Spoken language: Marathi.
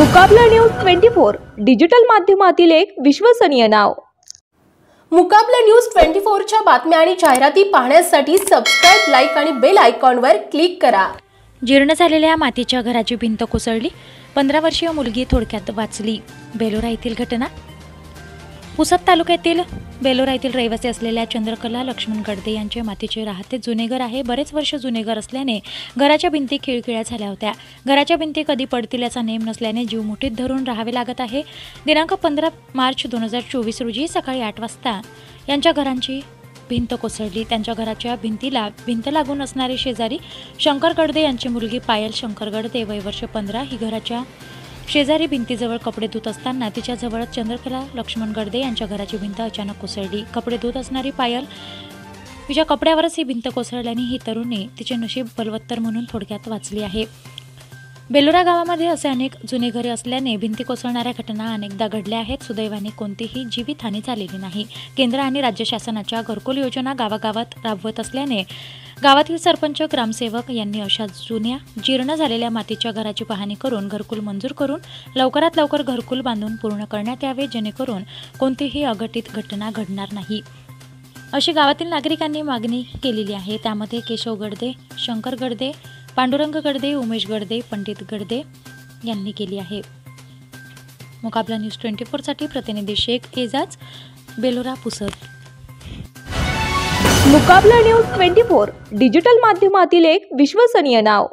मुकाबला न्यूज 24 डिजिटल माध्यमातील एक विश्वसनीय नाव। मुकाबला न्यूज 24 च्या बातम्या आणि जाहिराती पाहण्यासाठी सबस्क्राइब, लाईक आणि बेल आयकॉनवर क्लिक करा। जीर्ण झालेल्या मातीच्या घराची भिंत कोसळली, 15 वर्षीय मुलगी थोडक्यात वाचली। बेलोरा येथील घटना। पुसद तालुक्यातील बेलोरा येथील रहिवासी असलेल्या चंद्रकला लक्ष्मण गडदे यांचे मातीचे राहते जुने घर आहे। बरेच वर्ष जुने घर असल्याने घराच्या भिंती खिळखिळ्या झाल्या होत्या। घराच्या भिंती कधी पडतील याचा नेम नसल्याने जीव मुठीत धरून राहावे लागत आहे। दिनांक 15 मार्च 2024 रोजी सकाळी 8 वाजता यांच्या घरांची भिंत कोसळली। त्यांच्या घराच्या भिंतीला भिंत लागून असणारे शेजारी शंकर गडदे यांची मुलगी पायल शंकर गडदे वय वर्ष 15 ही घराच्या शेजारी भिंतीजवळ कपडे धुत असताना तिच्याजवळच चंद्रकला लक्ष्मण गडदे यांच्या घराची भिंत अचानक कोसळली। कपडे धुत असणारी पायल तिच्या कपड्यावरच ही भिंत कोसळल्याने ही तरुणी तिचे नशीब बलवत्तर म्हणून थोडक्यात वाचली आहे। बेलोरा गावामध्ये असे अनेक जुने घरे असल्याने भिंती कोसळणाऱ्या घटना अनेकदा घडल्या आहेत। सुदैवाने कोणतीही जीवितहानी झालेली नाही। केंद्र आणि राज्य शासनाच्या घरकुल योजना गावागावात राबवत असल्याने गावातील सरपंच, ग्रामसेवक यांनी अशा जुन्या जीर्ण झालेल्या मातीच्या घराची पाहणी करून घरकुल मंजूर करून लवकरात लवकर घरकुल बांधून पूर्ण करण्यात यावे, जेणेकरून कोणतीही अघटित घटना घडणार नाही, अशी गावातील नागरिकांनी मागणी केलेली आहे। त्यामध्ये केशव गडदे, शंकर गडदे, पांडुरंग गडदे, उमेश गडदे, पंडित गडदे यांनी केली आहे। मुकाबला न्यूज 24 साठी प्रतिनिधी शेख एजाज, बेलोरा, पुसद। मुकाबला न्यूज 24 डिजिटल माध्यमातील एक विश्वसनीय नाव।